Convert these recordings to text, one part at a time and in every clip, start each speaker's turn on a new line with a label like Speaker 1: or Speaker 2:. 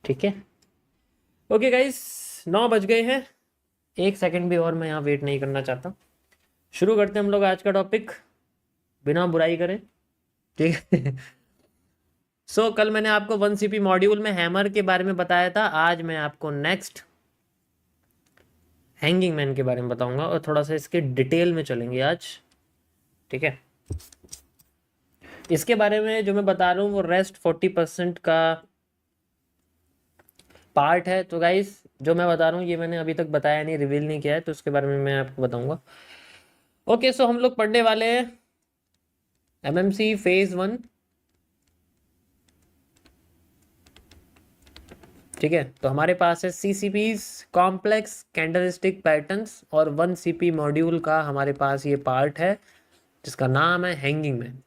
Speaker 1: ठीक है, okay guys, 9 बज गए हैं। 1 सेकंड भी और मैं यहाँ वेट नहीं करना चाहता। शुरू करते हैं हम लोग आज का टॉपिक, बिना बुराई करें। ठीक है। सो कल मैंने आपको 1 CP मॉड्यूल में हैमर के बारे में बताया था। आज मैं आपको नेक्स्ट हैंगिंग मैन के बारे में बताऊंगा और थोड़ा सा इसके डिटेल में चलेंगे आज। ठीक है, इसके बारे में जो मैं बता रहा हूँ वो रेस्ट 40% का पार्ट है। तो गाइस जो मैं बता रहा हूँ ये मैंने अभी तक बताया नहीं, रिवील नहीं किया है, तो उसके बारे में मैं आपको बताऊंगा। ओके, सो हम लोग पढ़ने वाले हैं MMC फेज 1। ठीक है, तो हमारे पास है CCPs, कॉम्प्लेक्स कैंडलस्टिक पैटर्न्स, और 1 CP मॉड्यूल का हमारे पास ये पार्ट है जिसका नाम है हैंगिंग मैन।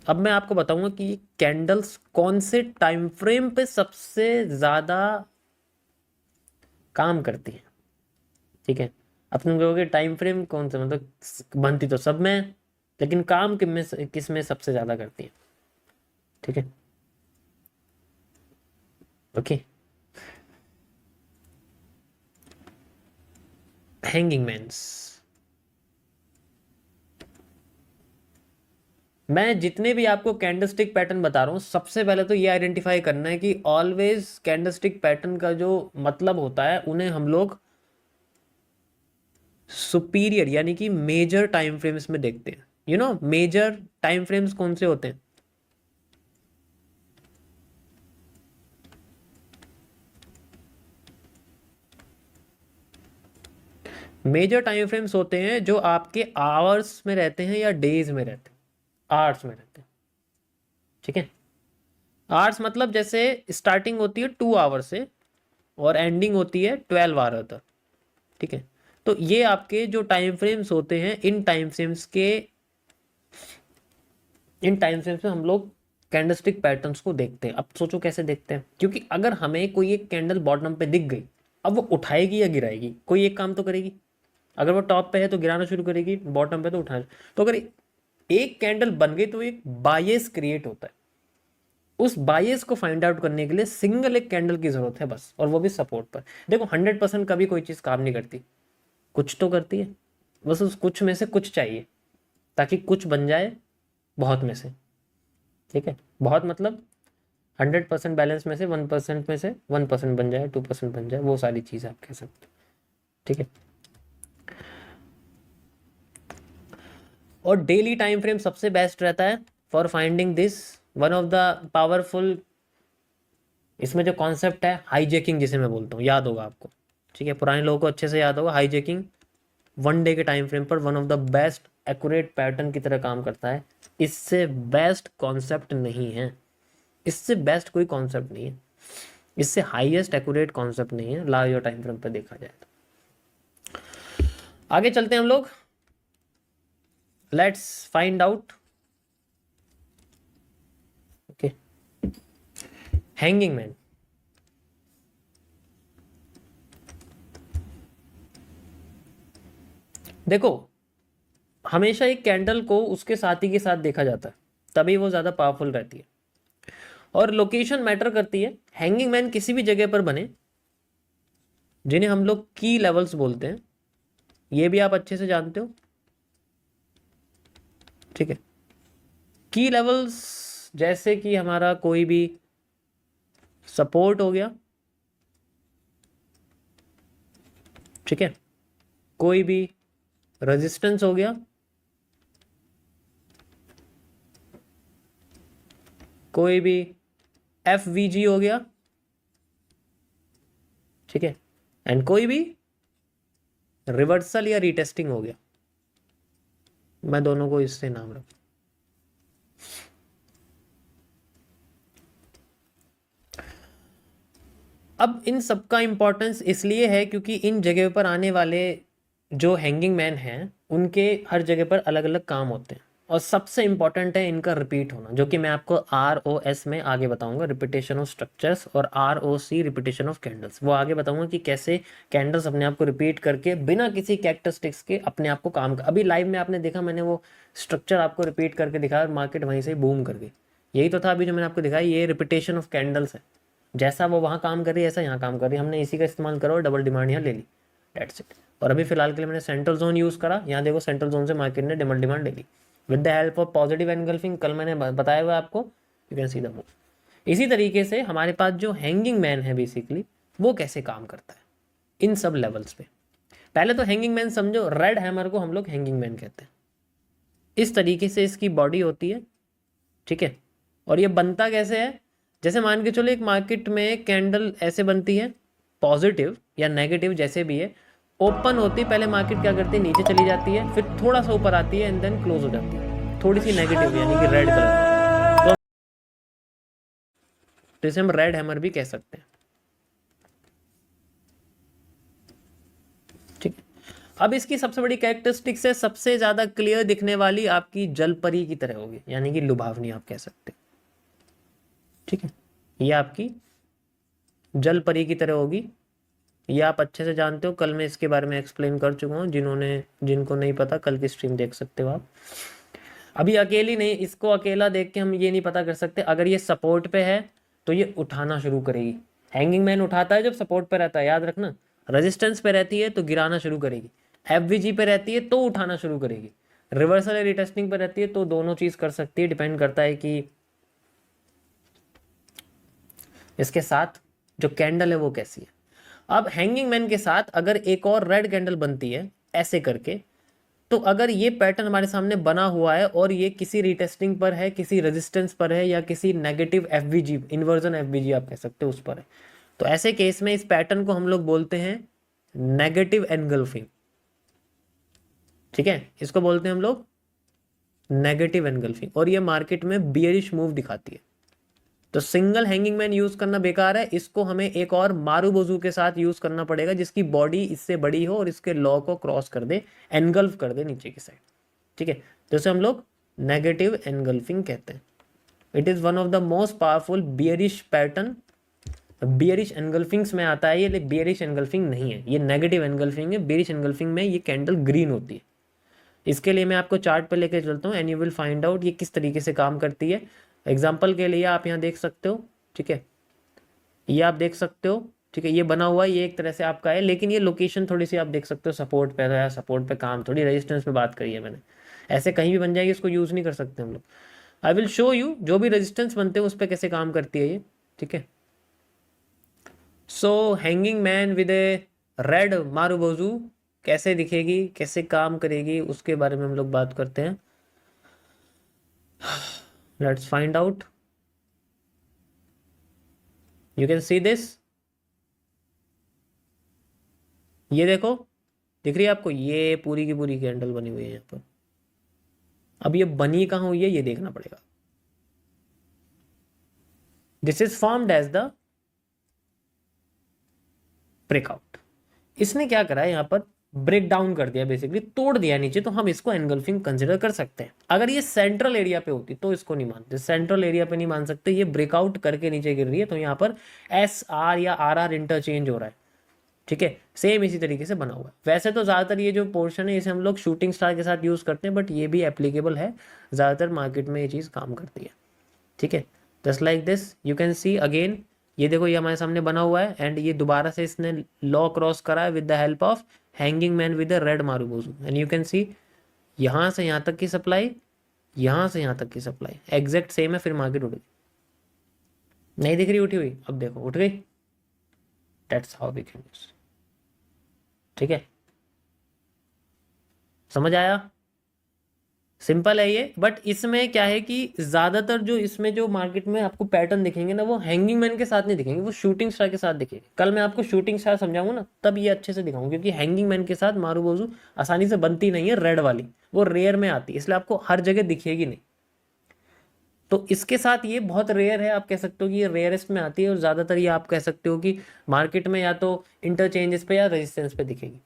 Speaker 1: अब मैं आपको बताऊंगा कि कैंडल्स कौन से टाइम फ्रेम पे सबसे ज़्यादा काम करती हैं। ठीक है, अपन कहोगे टाइम फ्रेम कौन सा, मतलब बनती तो सब में है, लेकिन काम किस में सबसे ज़्यादा करती है। ठीक है, ओके। हैंगिंग मैन्स, मैं जितने भी आपको कैंडलस्टिक पैटर्न बता रहा हूँ, सबसे पहले तो ये आइडेंटिफाई करना है कि ऑलवेज कैंडलस्टिक पैटर्न का जो मतलब होता है उन्हें हम लोग सुपीरियर यानी कि मेजर टाइम फ्रेम्स में देखते हैं। मेजर टाइम फ्रेम्स कौन से होते हैं? मेजर टाइम फ्रेम्स होते हैं जो आपके आवर्स में रहते हैं या डेज में रहते हैं, आवर्स में रहते हैं। ठीक है, आवर्स मतलब जैसे स्टार्टिंग होती है 2 आवर से और एंडिंग होती है 12 आवर तक। ठीक है, तो ये आपके जो टाइम फ्रेम्स होते हैं, इन टाइम फ्रेम्स में हम लोग कैंडलस्टिक पैटर्न्स को देखते हैं। अब सोचो कैसे देखते हैं, क्योंकि अगर हमें कोई एक कैंडल बॉटम पे दिख गई, अब वो उठाएगी या गिराएगी, कोई एक काम तो करेगी। अगर वो टॉप पे है तो गिराना शुरू करेगी, बॉटम पे तो उठाना। तो अगर एक कैंडल बन गई तो एक बायस क्रिएट होता है। उस बायस को फाइंड आउट करने के लिए सिंगल एक कैंडल की जरूरत है बस, और वो भी सपोर्ट पर। देखो 100% कभी कोई चीज़ काम नहीं करती, कुछ तो करती है। बस उस कुछ में से कुछ चाहिए ताकि कुछ बन जाए बहुत में से। ठीक है, बहुत मतलब 100% बैलेंस में से 1% में से 1% बन जाए, 2% बन जाए, वो सारी चीज़ आप कह सकते हो। ठीक है, और डेली टाइम फ्रेम सबसे बेस्ट रहता है for finding this. One of the powerful, इसमें जो कॉन्सेप्ट है हाईजैकिंग जिसे मैं बोलता हूँ, याद होगा आपको। ठीक है, पुराने लोगों को अच्छे से याद होगा। हाईजैकिंग 1 डे के टाइम फ्रेम पर one of the best accurate pattern की तरह काम करता है। इससे बेस्ट कॉन्सेप्ट नहीं है, इससे बेस्ट कोई कॉन्सेप्ट नहीं है, इससे हाईएस्ट एक्यूरेट कॉन्सेप्ट नहीं है लार्जर टाइम फ्रेम पर देखा जाए तो। आगे चलते हैं हम लोग, let's find out. Okay, hanging man. देखो, हमेशा एक कैंडल को उसके साथी के साथ देखा जाता है, तभी वो ज़्यादा पावरफुल रहती है, और लोकेशन मैटर करती है। हैंगिंग मैन किसी भी जगह पर बने, जिन्हें हम लोग की लेवल्स बोलते हैं, ये भी आप अच्छे से जानते हो। ठीक है, की लेवल्स जैसे कि हमारा कोई भी सपोर्ट हो गया, ठीक है, कोई भी रेजिस्टेंस हो गया, कोई भी FVG हो गया, ठीक है, एंड कोई भी रिवर्सल या रीटेस्टिंग हो गया। मैं दोनों को इससे नाम रखूं। अब इन सब का इंपॉर्टेंस इसलिए है क्योंकि इन जगह पर आने वाले जो हैंगिंग मैन हैं उनके हर जगह पर अलग अलग काम होते हैं, और सबसे इंपॉर्टेंट है इनका रिपीट होना, जो कि मैं आपको ROS में आगे बताऊंगा, रिपीटेशन ऑफ स्ट्रक्चर्स, और ROC रिपीटेशन ऑफ कैंडल्स, वो आगे बताऊंगा कि कैसे कैंडल्स अपने आप को रिपीट करके बिना किसी कैरेक्टरिस्टिक्स के अपने आप को काम कर। अभी लाइव में आपने देखा, मैंने वो स्ट्रक्चर आपको रिपीट करके दिखाया और मार्केट वहीं से बूम कर गई। यही तो था अभी जो मैंने आपको दिखाया, ये रिपीटेशन ऑफ कैंडल्स है। जैसा वो वहाँ काम कर रही है ऐसा यहाँ काम कर रही है, हमने इसी का इस्तेमाल करा और डबल डिमांड यहाँ ले ली, डेट्स इट। और अभी फिलहाल के लिए मैंने सेंट्रल जोन यूज़ करा, यहाँ देखो सेंट्रल जोन से मार्केट ने डबल डिमांड ले ली with the help of positive engulfing, कल मैंने बताया हुआ आपको, you can see the move. इसी तरीके से हमारे पास जो हैंगिंग मैन है बेसिकली वो कैसे काम करता है इन सब लेवल्स पे। पहले तो हैंगिंग मैन समझो, रेड हैमर को हम लोग हैंगिंग मैन कहते हैं। इस तरीके से इसकी बॉडी होती है, ठीक है। और ये बनता कैसे है, जैसे मान के चलो एक मार्केट में कैंडल ऐसे बनती है, पॉजिटिव या नेगेटिव जैसे भी है, ओपन होती है पहले मार्केट क्या करती है, नीचे चली जाती है, फिर थोड़ा सा ऊपर आती है एंड देन क्लोज हो जाती है, थोड़ी सी नेगेटिव यानी कि रेड कलर। तो इसे हम रेड हैमर भी कह सकते हैं, ठीक है। अब इसकी सबसे बड़ी कैरेक्टरिस्टिक्स है, सबसे ज्यादा क्लियर दिखने वाली आपकी जलपरी की तरह होगी, यानी कि लुभावनी आप कह सकते हैं, ठीक है। ये आपकी जलपरी की तरह होगी, ये आप अच्छे से जानते हो, कल मैं इसके बारे में एक्सप्लेन कर चुका हूँ, जिनको नहीं पता कल की स्ट्रीम देख सकते हो आप। अभी अकेली नहीं, इसको अकेला देख के हम ये नहीं पता कर सकते, अगर ये सपोर्ट पे है तो ये उठाना शुरू करेगी। हैंगिंग मैन उठाता है जब सपोर्ट पे रहता है, याद रखना। रेजिस्टेंस पे रहती है तो गिराना शुरू करेगी, एफवीजी पे रहती है तो उठाना शुरू करेगी, रिवर्सल या रिटेस्टिंग पे रहती है तो दोनों चीज कर सकती है, डिपेंड करता है कि इसके साथ जो कैंडल है वो कैसी है। अब हैंगिंग मैन के साथ अगर एक और रेड कैंडल बनती है ऐसे करके, तो अगर ये पैटर्न हमारे सामने बना हुआ है और ये किसी रिटेस्टिंग पर है, किसी रेजिस्टेंस पर है, या किसी नेगेटिव एफवीजी, इन्वर्जन एफवीजी आप कह सकते हो, उस पर है, तो ऐसे केस में इस पैटर्न को हम लोग बोलते हैं नेगेटिव एनगल्फिंग, ठीक है। इसको बोलते हैं हम लोग नेगेटिव एनगल्फिंग, और ये मार्केट में बियरिश मूव दिखाती है। तो सिंगल हैंगिंग मैन यूज करना बेकार है, इसको हमें एक और मारूबोजू के साथ यूज करना पड़ेगा जिसकी बॉडी इससे बड़ी हो और इसके लॉ को क्रॉस कर दे, एनगल्फ कर दे नीचे की साइड, ठीक है। जैसे हम लोग नेगेटिव एनगल्फिंग कहते हैं। It is one of the most powerful bearish pattern. Bearish engulfings में आता है ये, बियरिश एनगल्फिंग नहीं है, ये नेगेटिव एनगल्फिंग है। बियरिश एनगल्फिंग में ये कैंडल ग्रीन होती है। इसके लिए मैं आपको चार्ट पे लेके चलता हूँ and you will find out ये किस तरीके से काम करती है। एग्जाम्पल के लिए आप यहाँ देख सकते हो, ठीक है, ये आप देख सकते हो, ठीक है, ये बना हुआ है, ये एक तरह से आपका है, लेकिन ये लोकेशन थोड़ी सी आप देख सकते हो, सपोर्ट पे है, सपोर्ट पे काम, थोड़ी रेजिस्टेंस पे बात करी है मैंने। ऐसे कहीं भी बन जाएगी, इसको यूज़ नहीं कर सकते हम लोग। आई विल शो यू जो भी रेजिस्टेंस बनते हैं उस पर कैसे काम करती है ये, ठीक है। So hanging man with a red marubozu कैसे दिखेगी, कैसे काम करेगी, उसके बारे में हम लोग बात करते हैं। Let's find out. You can see this, ये देखो, दिख रही है आपको, ये पूरी की पूरी कैंडल बनी हुई है यहाँ पर। अब ये बनी कहाँ हुई है ये देखना पड़ेगा। This is formed as the breakout. इसने क्या करा है यहाँ पर, ब्रेक डाउन कर दिया, बेसिकली तोड़ दिया नीचे, तो हम इसको एनगल्फिंग कंसिडर कर सकते हैं। अगर ये सेंट्रल एरिया पे होती तो इसको नहीं मानते, सेंट्रल एरिया पे नहीं मान सकते, ये ब्रेकआउट करके नीचे गिर रही है, तो यहाँ पर एस आर या आर आर इंटरचेंज हो रहा है, ठीक है। सेम इसी तरीके से बना हुआ है। वैसे तो ज़्यादातर ये जो पोर्शन है इसे हम लोग शूटिंग स्टार के साथ यूज़ करते हैं, बट ये भी एप्लीकेबल है, ज़्यादातर मार्केट में ये चीज़ काम करती है, ठीक है। Just like this you can see again, ये देखो ये हमारे सामने बना हुआ है एंड ये दोबारा से इसने लॉ क्रॉस करा है with the help of hanging man with the red marubozu, and you can सी यहाँ से यहाँ तक की सप्लाई, यहाँ से यहाँ तक की सप्लाई एग्जैक्ट सेम है, फिर मार्केट उठ गई। नहीं दिख रही उठी हुई, अब देखो उठ गई। That's how we can use, ठीक है, समझ आया, सिंपल है ये। बट इसमें क्या है कि ज्यादातर जो इसमें जो मार्केट में आपको पैटर्न दिखेंगे ना, वो हैंगिंग मैन के साथ नहीं दिखेंगे, वो शूटिंग स्टार के साथ दिखेंगे। कल मैं आपको शूटिंग स्टार समझाऊंगा ना, तब ये अच्छे से दिखाऊंगा, क्योंकि हैंगिंग मैन के साथ मारूबोजू आसानी से बनती नहीं है, रेड वाली वो रेयर में आती है, इसलिए आपको हर जगह दिखेगी नहीं। तो इसके साथ ये बहुत रेयर है, आप कह सकते हो कि ये रेयरेस्ट में आती है, और ज्यादातर ये आप कह सकते हो कि मार्केट में या तो इंटरचेंजेस पे या रेजिस्टेंस पे दिखेगी।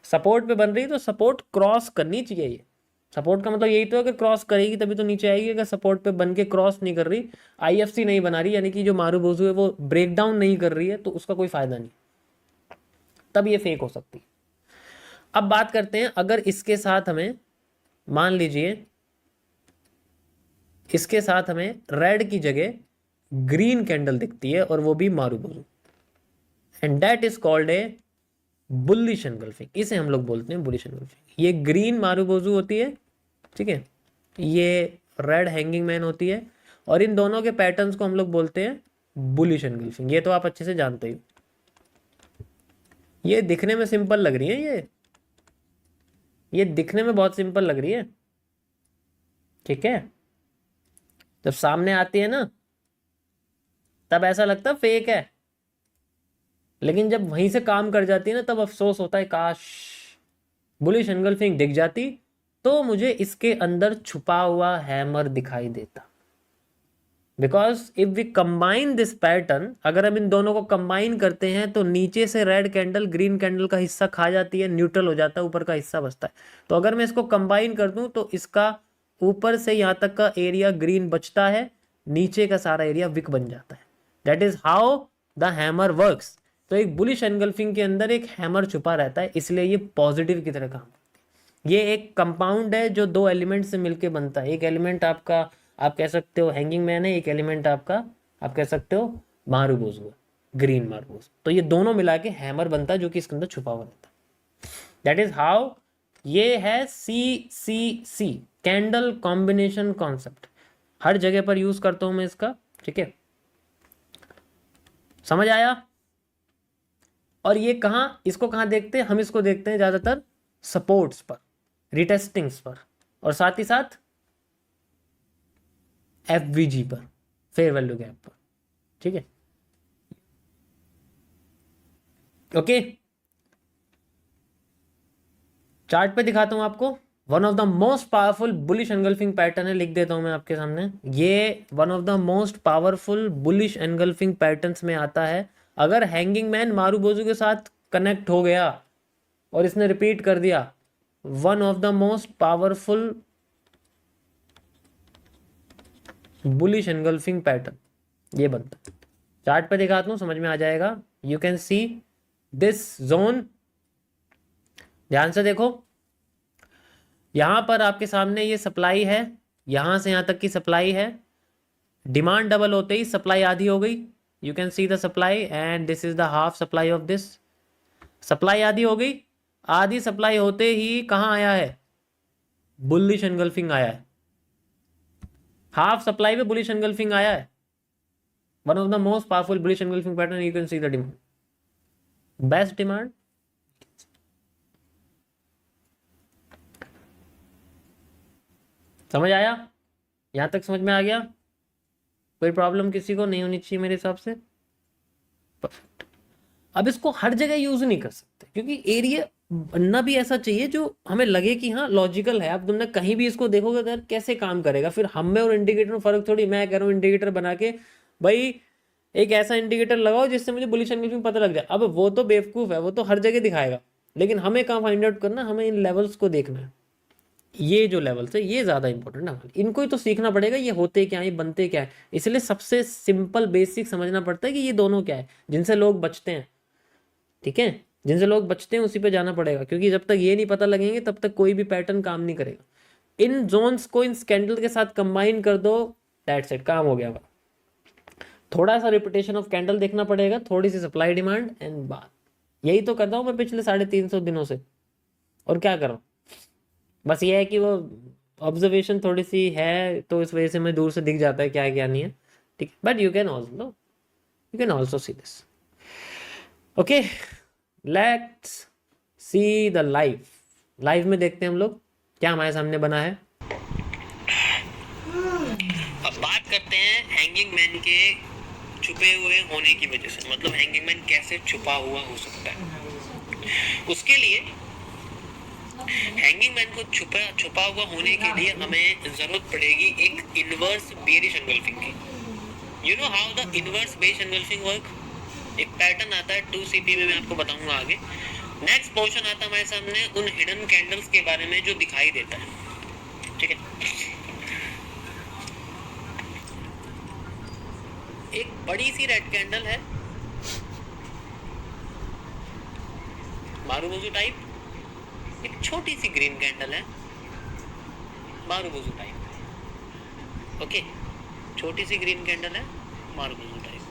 Speaker 1: सपोर्ट पे बन रही है तो सपोर्ट क्रॉस करनी चाहिए। ये सपोर्ट का मतलब यही तो है कि क्रॉस करेगी तभी तो नीचे आएगी। अगर सपोर्ट पे बन के क्रॉस नहीं कर रही, आईएफसी नहीं बना रही, यानी कि जो मारूबोजू है वो ब्रेक डाउन नहीं कर रही है, तो उसका कोई फायदा नहीं, तब ये फेक हो सकती है। अब बात करते हैं, अगर इसके साथ हमें मान लीजिए इसके साथ हमें रेड की जगह ग्रीन कैंडल दिखती है और वो भी marubozu, and that is called a bullish engulfing. इसे हम लोग बोलते हैं बुलिश एनगल्फिंग। ये ग्रीन मारूबोजू होती है, ठीक है, ये रेड हैंगिंग मैन होती है, और इन दोनों के पैटर्न्स को हम लोग बोलते हैं बुलिश एनगल्फिंग। ये तो आप अच्छे से जानते हो। ये दिखने में सिंपल लग रही है, ये दिखने में बहुत सिंपल लग रही है, ठीक है। जब सामने आती है ना तब ऐसा लगता है फेक है, लेकिन जब वहीं से काम कर जाती है ना तब अफसोस होता है काश बुलिश एनगल्फिंग दिख जाती तो मुझे इसके अंदर छुपा हुआ हैमर दिखाई देता। Because if we combine this pattern, अगर हम इन दोनों को कंबाइन करते हैं तो नीचे से रेड कैंडल ग्रीन कैंडल का हिस्सा खा जाती है, न्यूट्रल हो जाता है, ऊपर का हिस्सा बचता है। तो अगर मैं इसको कंबाइन कर दूं तो इसका ऊपर से यहाँ तक का एरिया ग्रीन बचता है, नीचे का सारा एरिया विक बन जाता है। That is how the hammer works. तो एक बुलिश एनगल्फिंग के अंदर एक हैमर छुपा रहता है, इसलिए ये पॉजिटिव की तरह काम करती है। ये एक कंपाउंड है जो दो एलिमेंट से मिलकर बनता है। एक एलिमेंट आपका आप कह सकते हो हैंगिंग मैन है, एक एलिमेंट आपका आप कह सकते हो मारूबोजू है, ग्रीन मारूबोजू। तो ये दोनों मिला के हैमर बनता है जो कि इसके अंदर छुपा हुआ रहता है। दैट इज हाउ ये है CCC, कैंडल कॉम्बिनेशन कॉन्सेप्ट। हर जगह पर यूज करता हूं मैं इसका, ठीक है, समझ आया। और ये कहां, इसको कहां देखते हैं हम? इसको देखते हैं ज्यादातर सपोर्ट्स पर, रिटेस्टिंग्स पर, और साथ ही साथ FVG पर, फेयर वैल्यू गैप पर, ठीक है, ओके। चार्ट पे दिखाता हूं आपको। One of the most powerful bullish engulfing pattern है, लिख देता हूं मैं आपके सामने। ये one of the most powerful bullish engulfing patterns में आता है। अगर हैंगिंग मैन मारूबोजू के साथ कनेक्ट हो गया और इसने रिपीट कर दिया, one of the most powerful bullish engulfing pattern ये बनता है। चार्ट पे दिखाता हूं, समझ में आ जाएगा। You can see this zone, ध्यान से देखो। यहां पर आपके सामने ये सप्लाई है, यहां से यहां तक की सप्लाई है। डिमांड डबल होते ही सप्लाई आधी हो गई। You can see the supply and this is the half supply of this. Supply आधी हो गई, आधी सप्लाई होते ही कहां आया है? बुलिश एनगल्फिंग आया है। हाफ सप्लाई पे बुलिश एनगल्फिंग आया है। One of the most powerful bullish engulfing pattern. You can see the demand, best demand. समझ आया? यहां तक समझ में आ गया? कोई प्रॉब्लम किसी को नहीं होनी चाहिए मेरे हिसाब से। परफेक्ट। अब इसको हर जगह यूज नहीं कर सकते क्योंकि एरिया बनना भी ऐसा चाहिए जो हमें लगे कि हाँ लॉजिकल है। अब तुमने कहीं भी इसको देखोगे तो यार कैसे काम करेगा, फिर हम में और इंडिकेटर में फर्क थोड़ी। मैं कह रहा हूँ इंडिकेटर बना के भाई एक ऐसा इंडिकेटर लगाओ जिससे मुझे बुलिश एनगल्फिंग पता लग जाए। अब वो तो बेवकूफ है, वो तो हर जगह दिखाएगा, लेकिन हमें कहाँ फाइंड आउट करना, हमें इन लेवल्स को देखना है। ये जो लेवल्स है ये ज़्यादा इंपॉर्टेंट है, इनको ही तो सीखना पड़ेगा, ये होते क्या है, ये बनते क्या है। इसलिए सबसे सिंपल बेसिक समझना पड़ता है कि ये दोनों क्या है, जिनसे लोग बचते हैं, ठीक है, जिनसे लोग बचते हैं उसी पे जाना पड़ेगा। क्योंकि जब तक ये नहीं पता लगेंगे तब तक कोई भी पैटर्न काम नहीं करेगा। इन जोन्स को इन कैंडल के साथ कंबाइन कर दो, दैट्स इट, काम हो गया। थोड़ा सा रिपीटेशन ऑफ कैंडल देखना पड़ेगा, थोड़ी सी सप्लाई डिमांड एंड बात। यही तो कर रहा हूँ मैं पिछले 350 दिनों से, और क्या कर रहा हूँ। बस ये है कि वो ऑब्जर्वेशन थोड़ी सी है तो इस वजह से मैं दूर से दिख जाता है क्या है क्या नहीं है, ठीक है। But you can also see this, okay. Let's see the live में देखते हैं हम लोग क्या हमारे सामने बना है। अब बात करते हैं हैंगिंग मैन के छुपे हुए होने की वजह से, मतलब हैंगिंग मैन कैसे छुपा हुआ हो सकता है। उसके लिए हैंगिंग मैन को छुपा हुआ होने के लिए हमें जरूरत पड़ेगी एक इनवर्स बेरिश एनगल्फिंग की। You know how the inverse bearish engulfing work? एक पैटर्न आता है 2CP में, मैं आपको बताऊंगा आगे। नेक्स्ट पोर्शन आता है हमारे सामने उन हिडन कैंडल्स के बारे में जो दिखाई देता है, ठीक है। एक बड़ी सी रेड कैंडल है मारूबोजू टाइप, एक छोटी सी ग्रीन कैंडल है मारूबोजू टाइप। ओके, छोटी सी ग्रीन कैंडल है, मारुगुजू टाइप।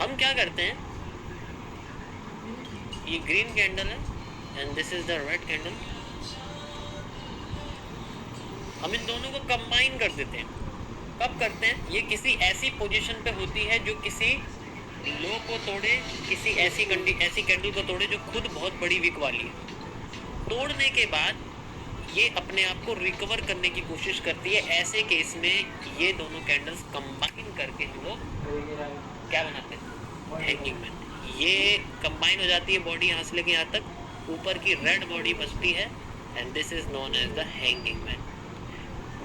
Speaker 1: हम क्या करते हैं, ये ग्रीन कैंडल है and this is the red candle, हम इन दोनों को कंबाइन कर देते हैं। कब करते हैं, ये किसी ऐसी पोजीशन पे होती है जो किसी लो को तोड़े, किसी ऐसी कैंडल को तोड़े जो खुद बहुत बड़ी विक वाली है। तोड़ने के बाद ये अपने आप को रिकवर करने की कोशिश करती है। ऐसे केस में ये दोनों कैंडल्स कंबाइन करके हम लोग क्या बनाते हैं, हैंगिंग मैन। ये कंबाइन हो जाती है बॉडी यहाँ से लेके यहाँ तक, ऊपर की रेड बॉडी बचती है and this is known as the hanging man.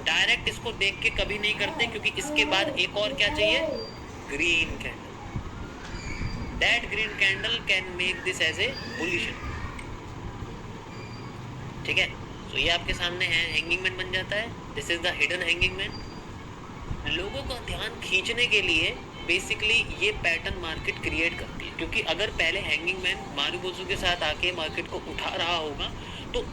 Speaker 1: Direct इसको देख के कभी नहीं करते, क्योंकि इसके बाद एक और क्या चाहिए, green candle. That green candle can make this as a bullish one. ठीक है, तो ये आपके सामने है, हैंगिंग मैन बन जाता है। This is the hidden hanging man. लोगों का ध्यान खींचने के लिए बेसिकली ये पैटर्न मार्केट क्रिएट करती है, क्योंकि अगर पहले हैंगिंग मैन मारुगुजू के साथ आके मार्केट को उठा रहा होगा तो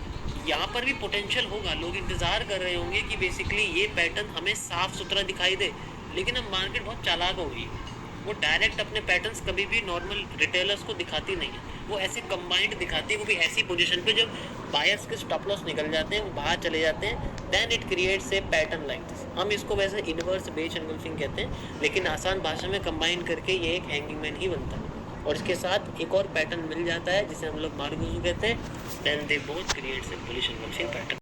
Speaker 1: यहाँ पर भी पोटेंशियल होगा, लोग इंतज़ार कर रहे होंगे कि बेसिकली ये पैटर्न हमें साफ सुथरा दिखाई दे। लेकिन अब मार्केट बहुत चालाक हो गई है, वो डायरेक्ट अपने पैटर्न्स कभी भी नॉर्मल रिटेलर्स को दिखाती नहीं है, वो ऐसे कंबाइंड दिखाती है, वो भी ऐसी पोजीशन पे जब बायर्स के स्टॉप लॉस निकल जाते हैं, वो बाहर चले जाते हैं, then it creates a pattern like this. हम इसको वैसे इनवर्स बेच एनगल्फिंग कहते हैं, लेकिन आसान भाषा में कंबाइन करके ये एक हैंगिंग मैन ही बनता है। और इसके साथ एक और पैटर्न मिल जाता है जिसे हम लोग मारुगुजू कहते हैं, then they both creates a bullish engulfing pattern.